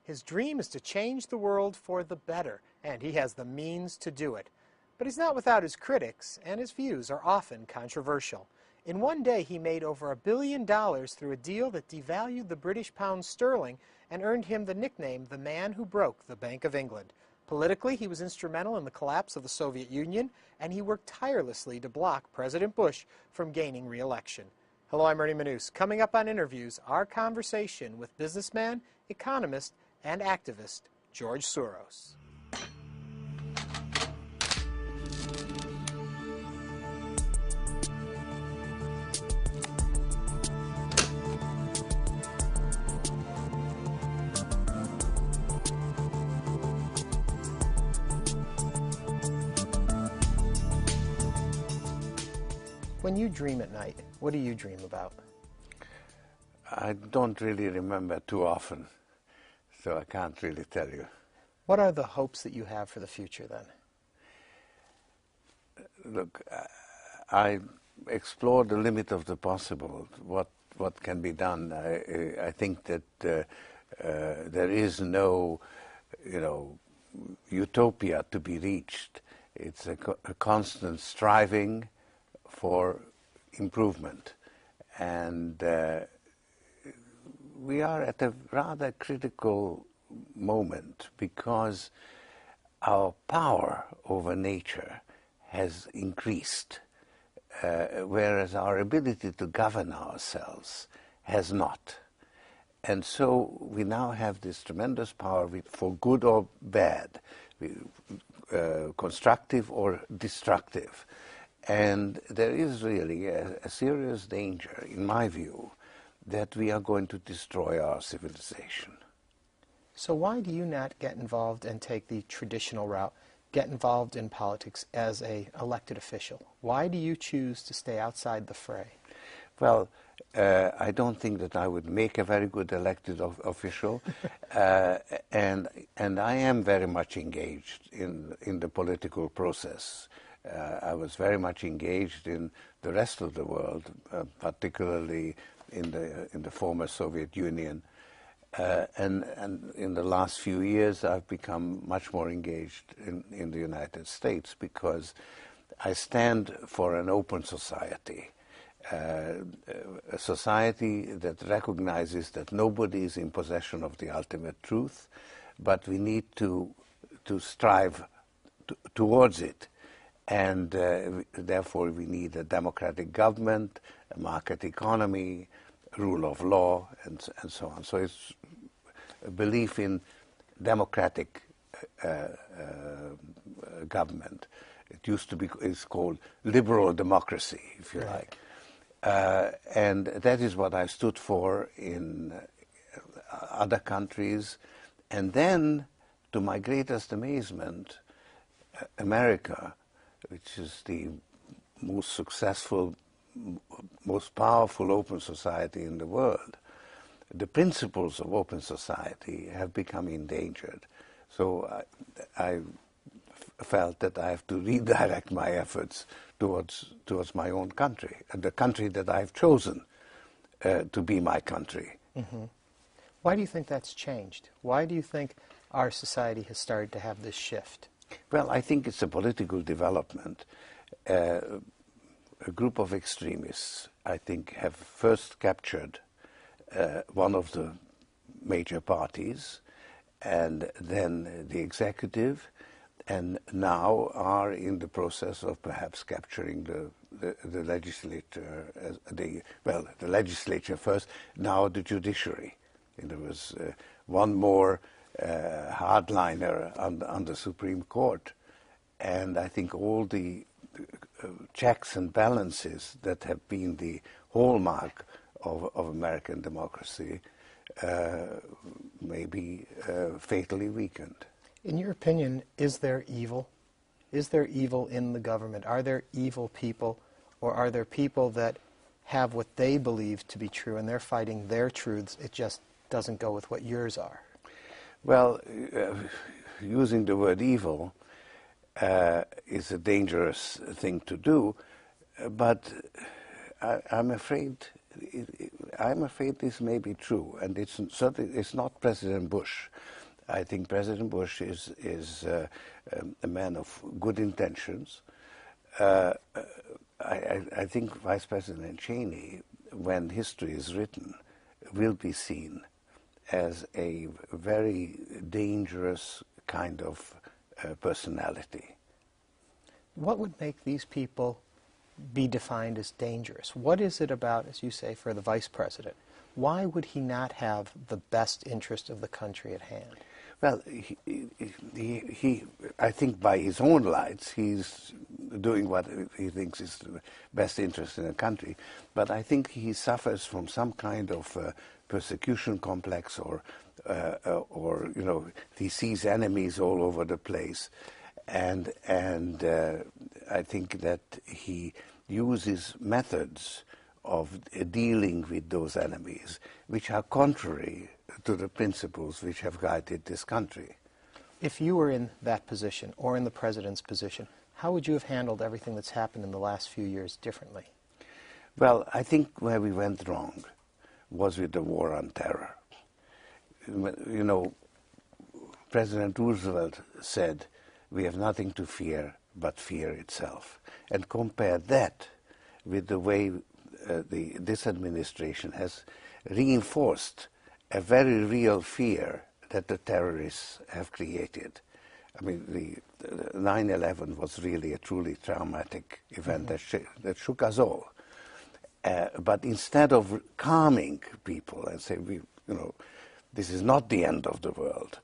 His dream is to change the world for the better, and he has the means to do it. But he's not without his critics, and his views are often controversial. In one day, he made over $1 billion through a deal that devalued the British pound sterling and earned him the nickname the man who broke the Bank of England. Politically, he was instrumental in the collapse of the Soviet Union, and he worked tirelessly to block President Bush from gaining re-election. Hello, I'm Ernie Manous. Coming up on Interviews, our conversation with businessman, economist, and activist George Soros. When you dream at night, what do you dream about? I don't really remember too often, so I can't really tell you. What are the hopes that you have for the future then? Look, I explore the limit of the possible, what can be done. I think that there is no, utopia to be reached. It's a constant striving for improvement, and we are at a rather critical moment because our power over nature has increased, whereas our ability to govern ourselves has not. And so we now have this tremendous power for good or bad, constructive or destructive. And there is really a serious danger, in my view, that we are going to destroy our civilization. So why do you not get involved and take the traditional route, get involved in politics as an elected official? Why do you choose to stay outside the fray? Well, I don't think that I would make a very good elected official, and I am very much engaged in the political process. I was very much engaged in the rest of the world, particularly in the former Soviet Union, and in the last few years I've become much more engaged in the United States because I stand for an open society, a society that recognizes that nobody is in possession of the ultimate truth, but we need to strive towards it. And therefore we need a democratic government, a market economy, rule of law, and so on. So it's a belief in democratic government. It used to be, it's called liberal democracy, if you like. And that is what I stood for in other countries. And then, to my greatest amazement, America, which is the most successful, most powerful open society in the world, the principles of open society have become endangered. So I felt that I have to redirect my efforts towards my own country, and the country that I've chosen to be my country. Mm-hmm. Why do you think that's changed? Why do you think our society has started to have this shift? Well, I think it's a political development. A group of extremists, I think, have first captured one of the major parties, and then the executive, and now are in the process of perhaps capturing the legislature, the legislature first, now the judiciary. And there was one more hardliner on the Supreme Court, and I think all the checks and balances that have been the hallmark of American democracy may be fatally weakened. In your opinion, is there evil? Is there evil in the government? Are there evil people, or are there people that have what they believe to be true and they're fighting their truths, it just doesn't go with what yours are? Well, using the word evil is a dangerous thing to do, but I'm afraid I'm afraid this may be true, and it's certainly it's not President Bush. I think President Bush is a man of good intentions. I think Vice President Cheney, when history is written, will be seen as a very dangerous kind of personality. What would make these people be defined as dangerous? What is it about, as you say, for the vice president? Why would he not have the best interest of the country at hand? Well, I think by his own lights, he's doing what he thinks is the best interest in the country. But I think he suffers from some kind of persecution complex, or you know, he sees enemies all over the place, and I think that he uses methods of dealing with those enemies which are contrary to the principles which have guided this country. If you were in that position, or in the president's position, how would you have handled everything that's happened in the last few years differently? Well, I think where we went wrong was with the war on terror. You know, President Roosevelt said, "We have nothing to fear but fear itself." And compare that with the way this administration has reinforced a very real fear that the terrorists have created. I mean, the 9/11 was really a truly traumatic event that shook us all. But instead of calming people and say, you know, this is not the end of the world,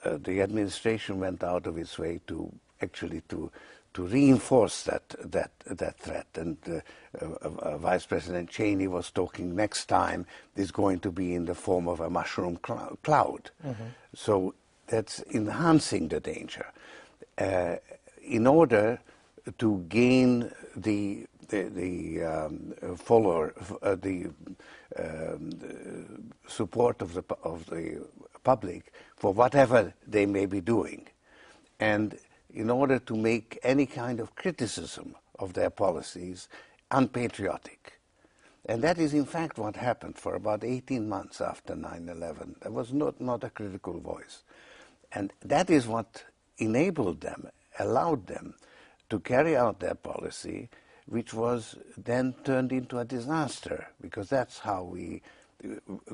the administration went out of its way to actually to reinforce that threat. And Vice President Cheney was talking next time is going to be in the form of a mushroom cloud. So that's enhancing the danger. In order to gain the support of the public for whatever they may be doing, and in order to make any kind of criticism of their policies unpatriotic. And that is in fact what happened for about 18 months after 9/11. There was not a critical voice. And that is what enabled them, allowed them to carry out their policy, which was then turned into a disaster, because that's how we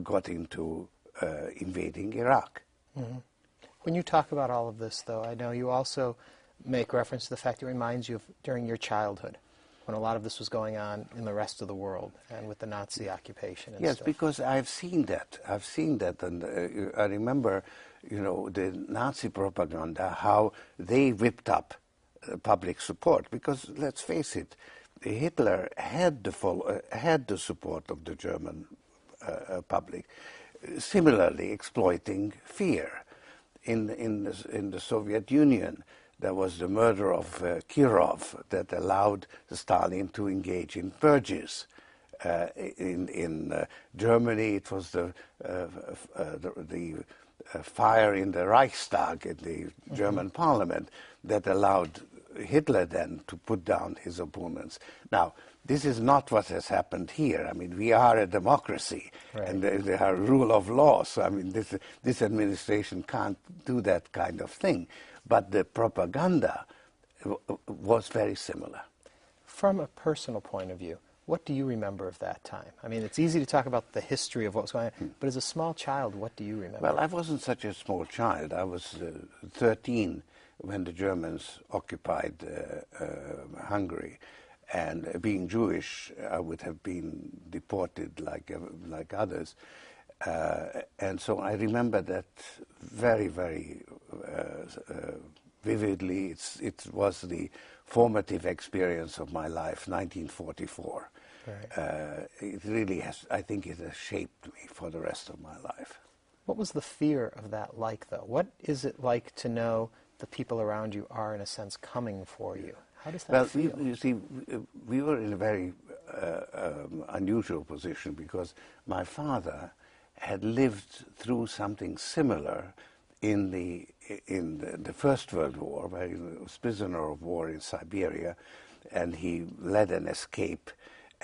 got into invading Iraq. When you talk about all of this, though, I know you also make reference to the fact it reminds you of during your childhood, when a lot of this was going on in the rest of the world and with the Nazi occupation and yes, stuff. because I've seen that. And I remember, you know, the Nazi propaganda, how they whipped up public support. Because let's face it, Hitler had the support of the German public, similarly exploiting fear. In the Soviet Union, there was the murder of Kirov that allowed Stalin to engage in purges. In Germany, it was the fire in the Reichstag, in the German parliament, that allowed Hitler then to put down his opponents. Now, this is not what has happened here. I mean, we are a democracy, right, and there are rule of law. So, I mean, this administration can't do that kind of thing. But the propaganda was very similar. From a personal point of view, what do you remember of that time? I mean, it's easy to talk about the history of what was going on, but as a small child, what do you remember? Well, I wasn't such a small child. I was 13 when the Germans occupied Hungary. And being Jewish, I would have been deported like others. And so I remember that very, very vividly. It was the formative experience of my life, 1944. Right. It really has, I think it has shaped me for the rest of my life. What was the fear of that like, though? What is it like to know the people around you are, in a sense, coming for you? How does that feel? You see, we were in a very unusual position, because my father had lived through something similar in the First World War, where he was prisoner of war in Siberia, and he led an escape.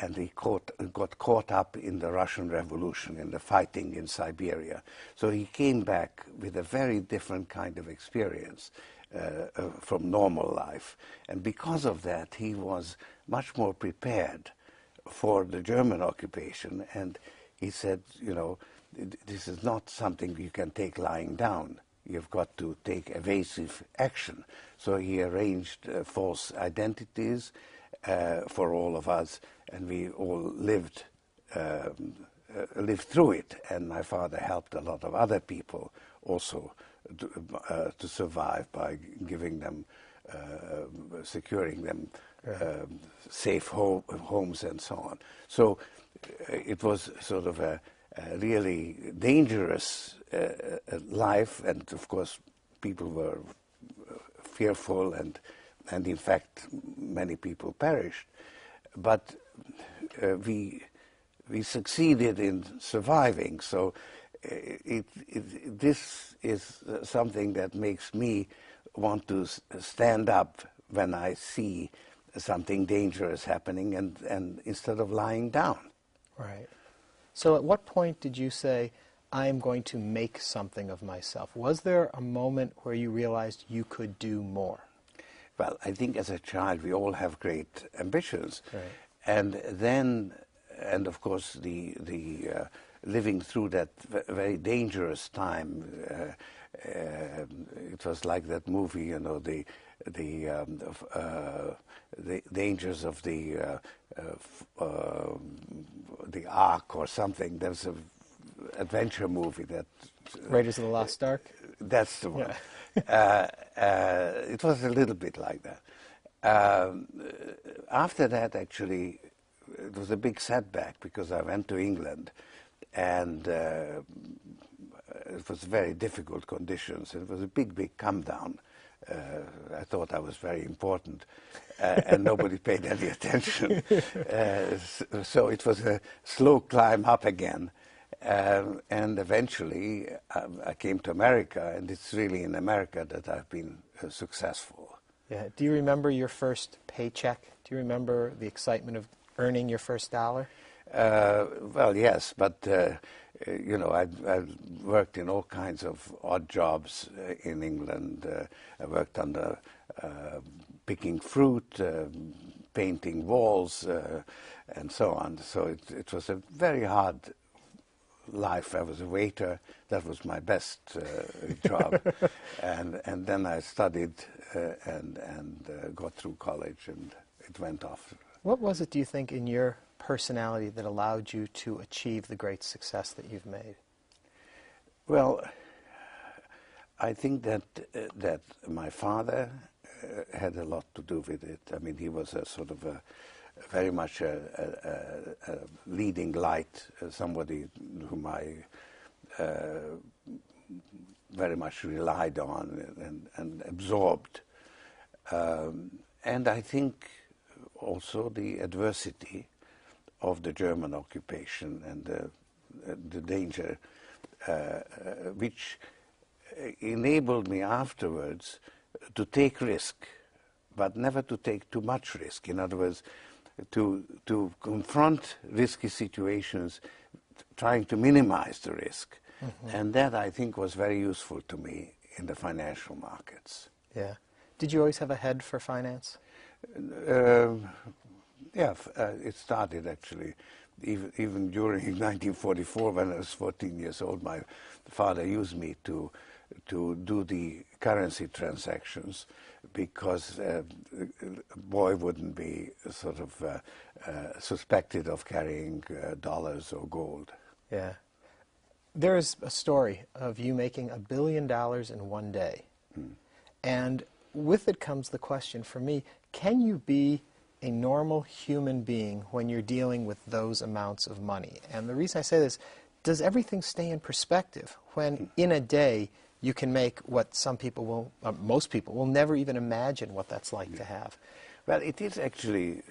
and he got caught up in the Russian Revolution, in the fighting in Siberia. So he came back with a very different kind of experience from normal life. And because of that, he was much more prepared for the German occupation. And he said, you know, this is not something you can take lying down. You've got to take evasive action. So he arranged false identities for all of us, and we all lived through it. And my father helped a lot of other people also to survive by giving them, securing them safe homes and so on. So it was sort of a really dangerous life, and of course people were fearful, and in fact many people perished. But we succeeded in surviving. So this is something that makes me want to stand up when I see something dangerous happening, and instead of lying down. Right. So at what point did you say, I'm going to make something of myself? Was there a moment where you realized you could do more? Well, I think as a child we all have great ambitions. Right. And then, and of course the living through that very dangerous time, it was like that movie, you know, the dangers of the Ark or something. There's an adventure movie that Raiders of the Lost Ark? That's the one. Yeah. It was a little bit like that. After that, actually, it was a big setback because I went to England, and it was very difficult conditions. It was a big come down. I thought I was very important, and nobody paid any attention. So it was a slow climb up again. And eventually I came to America, and it's really in America that I've been successful. Yeah. Do you remember your first paycheck? Do you remember the excitement of earning your first dollar? Well, yes, but you know, I worked in all kinds of odd jobs in England. I worked on the picking fruit, painting walls, and so on. So it was a very hard life. I was a waiter. That was my best job. And then I studied and got through college, and it went off. What was it, do you think, in your personality that allowed you to achieve the great success that you've made? Well, I think that that my father had a lot to do with it. I mean, he was a sort of very much a leading light, somebody whom I very much relied on and absorbed. And I think also the adversity of the German occupation and the danger, which enabled me afterwards to take risk, but never to take too much risk. In other words, to confront risky situations, trying to minimize the risk. Mm-hmm. And that, I think, was very useful to me in the financial markets. Yeah. Did you always have a head for finance? Yeah, it started actually. Even during 1944, when I was 14 years old, my father used me to do the currency transactions, because a boy wouldn't be sort of suspected of carrying dollars or gold. Yeah. There is a story of you making $1 billion in one day. Hmm. And with it comes the question for me, can you be a normal human being when you're dealing with those amounts of money? And the reason I say this, does everything stay in perspective when in a day you can make what some people will, most people will never even imagine what that's like to have? Well, it is actually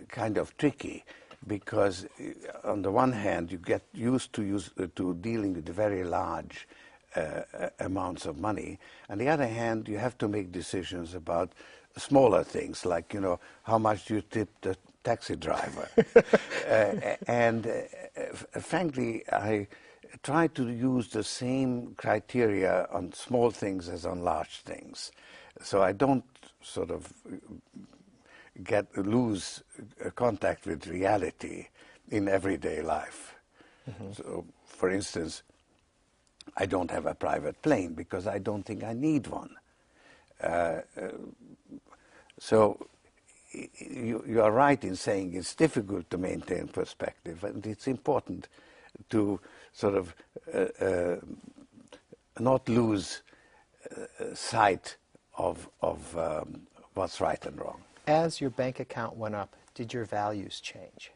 kind of tricky, because on the one hand you get used to dealing with very large amounts of money. On the other hand, you have to make decisions about smaller things, like, you know, how much do you tip the taxi driver. And frankly, I try to use the same criteria on small things as on large things. So I don't sort of lose contact with reality in everyday life. So, for instance, I don't have a private plane because I don't think I need one. So you are right in saying it's difficult to maintain perspective, and it's important to sort of not lose sight of what's right and wrong. As your bank account went up, did your values change?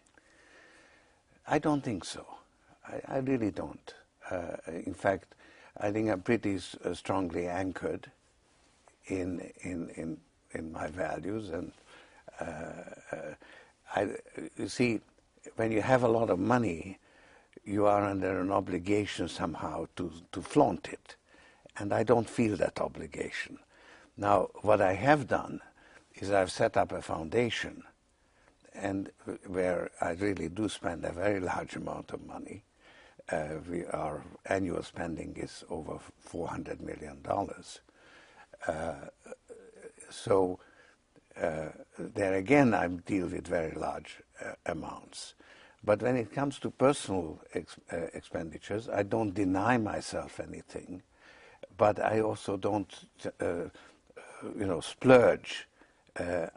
I don't think so. I really don't. In fact, I think I'm pretty strongly anchored in my values, and you see, when you have a lot of money, you are under an obligation somehow to flaunt it, and I don't feel that obligation. Now, what I have done is I've set up a foundation, and where I really do spend a very large amount of money. Our annual spending is over $400 million. So there again, I deal with very large amounts. But when it comes to personal expenditures, I don't deny myself anything, but I also don't, splurge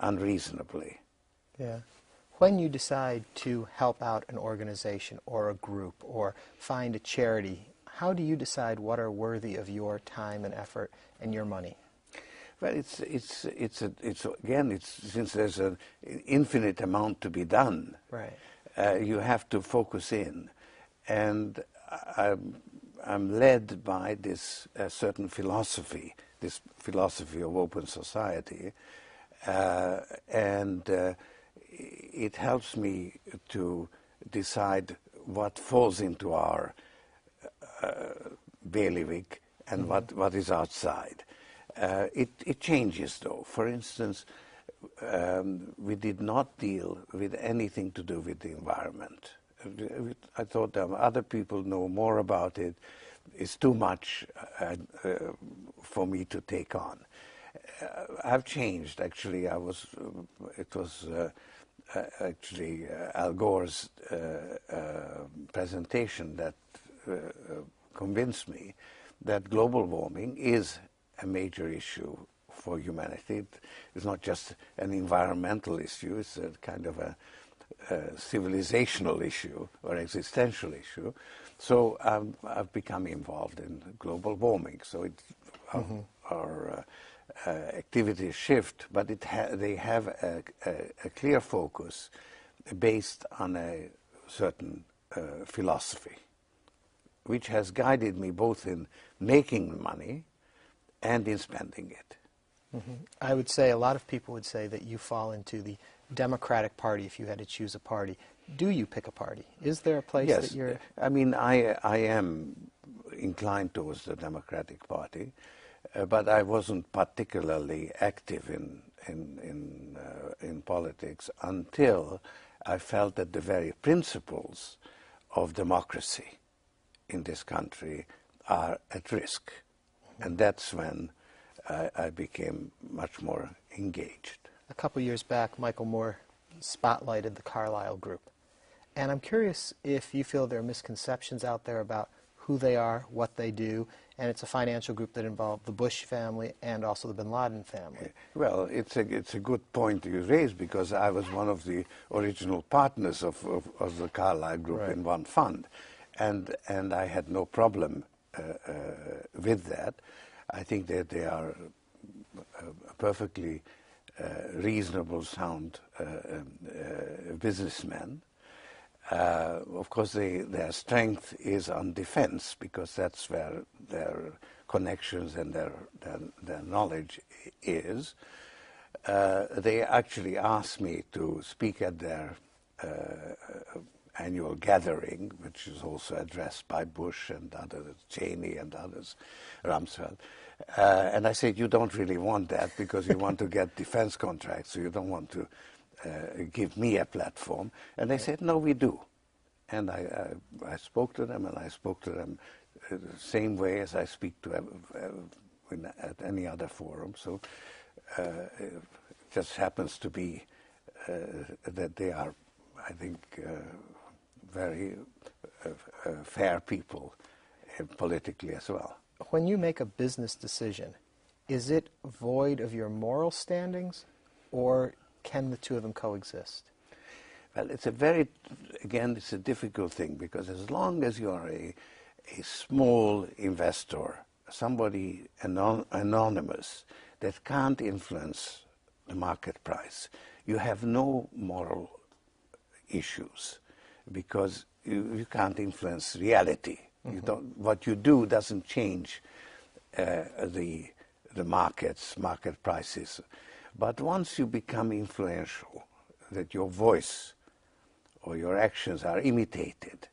unreasonably. Yeah. When you decide to help out an organization or a group or find a charity, how do you decide what are worthy of your time and effort and your money? Well, it's since there's an infinite amount to be done. Right. You have to focus in, and I'm led by this certain philosophy, this philosophy of open society, and it helps me to decide what falls into our bailiwick and what is outside. It changes, though. For instance, we did not deal with anything to do with the environment. I thought other people know more about it. It's too much for me to take on. I've changed, actually. It was actually Al Gore's presentation that convinced me that global warming is a major issue for humanity. It's not just an environmental issue, it's a kind of a civilizational issue or existential issue. So I've become involved in global warming. So our activities shift, but they have a clear focus based on a certain philosophy, which has guided me both in making money and in spending it. I would say a lot of people would say that you fall into the Democratic Party if you had to choose a party. Do you pick a party? Is there a place Yes, that you're... I mean, I am inclined towards the Democratic Party, but I wasn't particularly active in politics until I felt that the very principles of democracy in this country are at risk. And that's when I became much more engaged. A couple years back, Michael Moore spotlighted the Carlyle Group. And I'm curious if you feel there are misconceptions out there about who they are, what they do, and it's a financial group that involved the Bush family and also the bin Laden family. Well, it's a good point you raised, because I was one of the original partners of the Carlyle Group in one fund, and I had no problem with that. I think that they are perfectly reasonable, sound businessmen. Of course, their strength is on defense, because that's where their connections and their knowledge is. They actually asked me to speak at their annual gathering, which is also addressed by Bush and others, Cheney and others, Rumsfeld. And I said, you don't really want that, because you want to get defense contracts, so you don't want to give me a platform. And they said, no, we do. And I spoke to them, and I spoke to them the same way as I speak to at any other forum. So it just happens to be that they are, I think, very fair people politically as well. When you make a business decision, is it void of your moral standings, or can the two of them coexist? Well, it's it's a difficult thing, because as long as you are a small investor, somebody anonymous that can't influence the market price, you have no moral issues, because you can't influence reality. Mm-hmm. You don't, what you do doesn't change the market prices. But once you become influential, that your voice or your actions are imitated,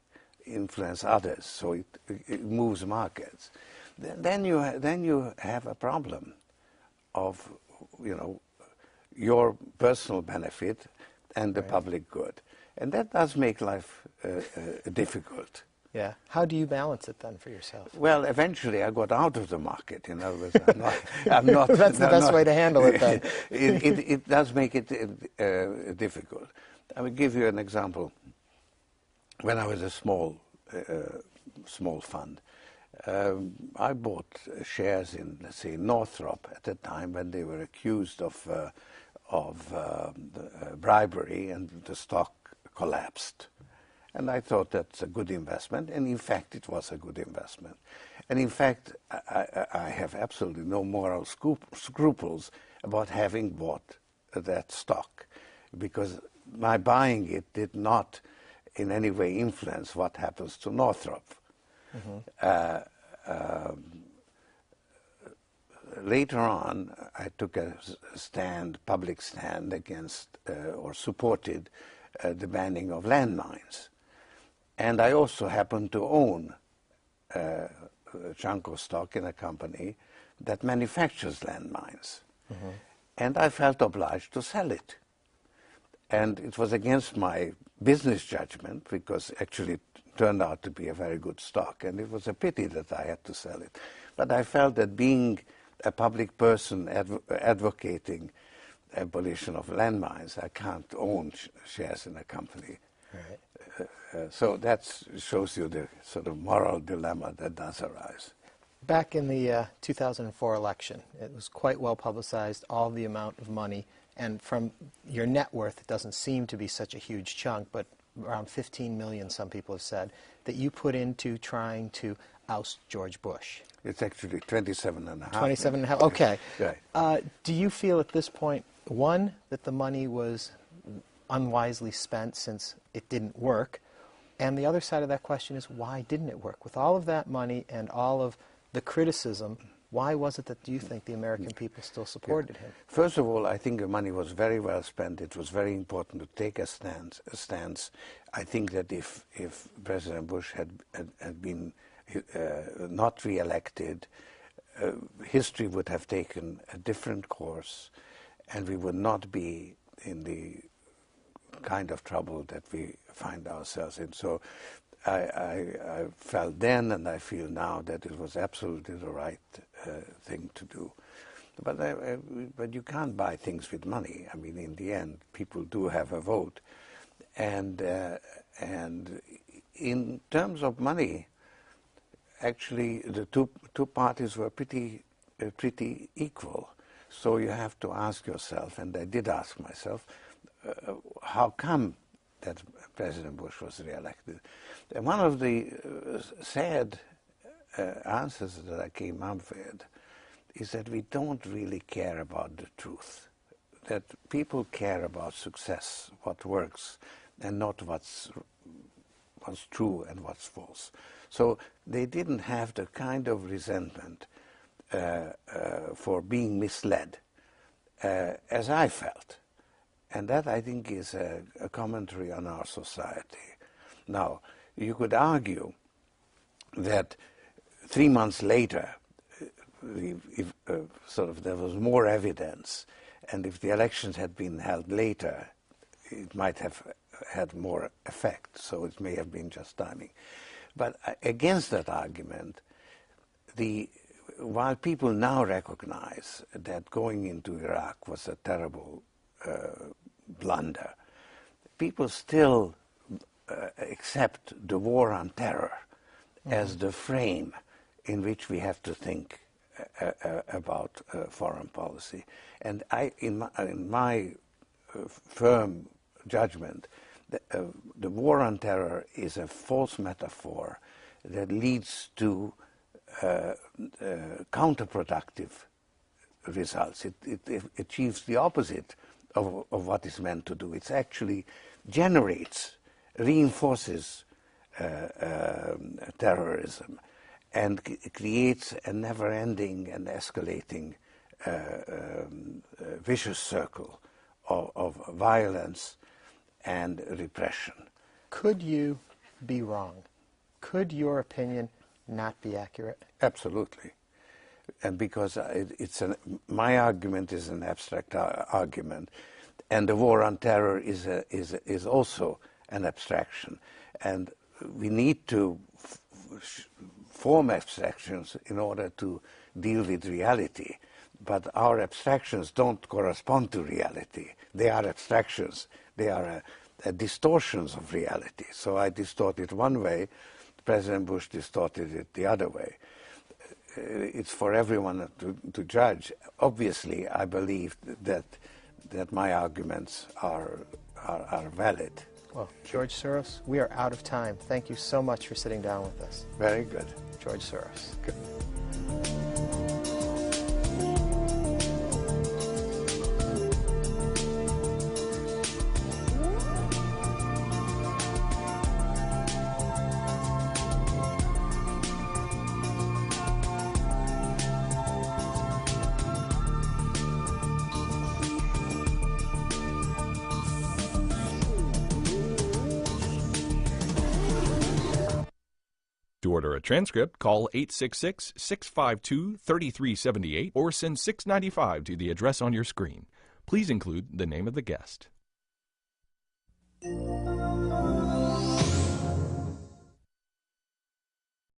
influence others, so it moves markets, then you have a problem of, your personal benefit and the public good. And that does make life difficult. Yeah. How do you balance it then for yourself? Well, eventually I got out of the market. In other words, I'm not. That's the best way to handle it then. It does make it difficult. I will give you an example. When I was a small fund, I bought shares in, let's say, Northrop at the time when they were accused of bribery, and the stock collapsed. And I thought that's a good investment, and in fact it was a good investment. And in fact, I have absolutely no moral scruples about having bought that stock, because my buying it did not in any way influence what happens to Northrop. Mm-hmm. Later on, I took a public stand against or supported the banning of landmines. And I also happened to own a chunk of stock in a company that manufactures landmines. Mm-hmm. And I felt obliged to sell it. And it was against my business judgment, because actually it turned out to be a very good stock. And it was a pity that I had to sell it. But I felt that being a public person advocating abolition of landmines, I can't own shares in a company. Right. So that shows you the sort of moral dilemma that does arise. Back in the 2004 election, it was quite well publicized, all the amount of money, and from your net worth, it doesn't seem to be such a huge chunk, but around 15 million, some people have said, that you put into trying to oust George Bush. It's actually 27 and a half. 27 and a half, okay. Right. Do you feel at this point, one, that the money was unwisely spent since it didn't work? And the other side of that question is, why didn't it work? With all of that money and all of the criticism, why was it that, do you think, the American people still supported him? First of all, I think the money was very well spent. It was very important to take a stance. I think that if President Bush had been not re-elected, history would have taken a different course, and we would not be in the kind of trouble that we find ourselves in. So I felt then, and I feel now, that it was absolutely the right thing to do. But you can't buy things with money. I mean, in the end, people do have a vote, and in terms of money, actually, the two parties were pretty equal. So you have to ask yourself, and I did ask myself, how come that President Bush was re-elected? And one of the sad answers that I came up with is that we don't really care about the truth. That people care about success, what works, and not what's true and what's false. So they didn't have the kind of resentment for being misled as I felt. And that, I think, is a commentary on our society. Now, you could argue that 3 months later, there was more evidence, and if the elections had been held later, it might have had more effect, so it may have been just timing. But against that argument, while people now recognize that going into Iraq was a terrible blunder, people still accept the war on terror as the frame in which we have to think about foreign policy. And in my firm judgment, the war on terror is a false metaphor that leads to counterproductive results. It achieves the opposite of what it's meant to do. It actually reinforces terrorism and creates a never-ending and escalating vicious circle of violence and repression. Could you be wrong? Could your opinion not be accurate? Absolutely. And because my argument is an abstract argument, and the war on terror is also an abstraction. And we need to form abstractions in order to deal with reality. But our abstractions don't correspond to reality. They are abstractions. They are distortions of reality. So I distort it one way, President Bush distorted it the other way. It's for everyone to judge. Obviously, I believe that my arguments are valid. Well, George Soros, we are out of time. Thank you so much for sitting down with us. Very good. George Soros. Good. To order a transcript, call 866-652-3378 or send $6.95 to the address on your screen. Please include the name of the guest.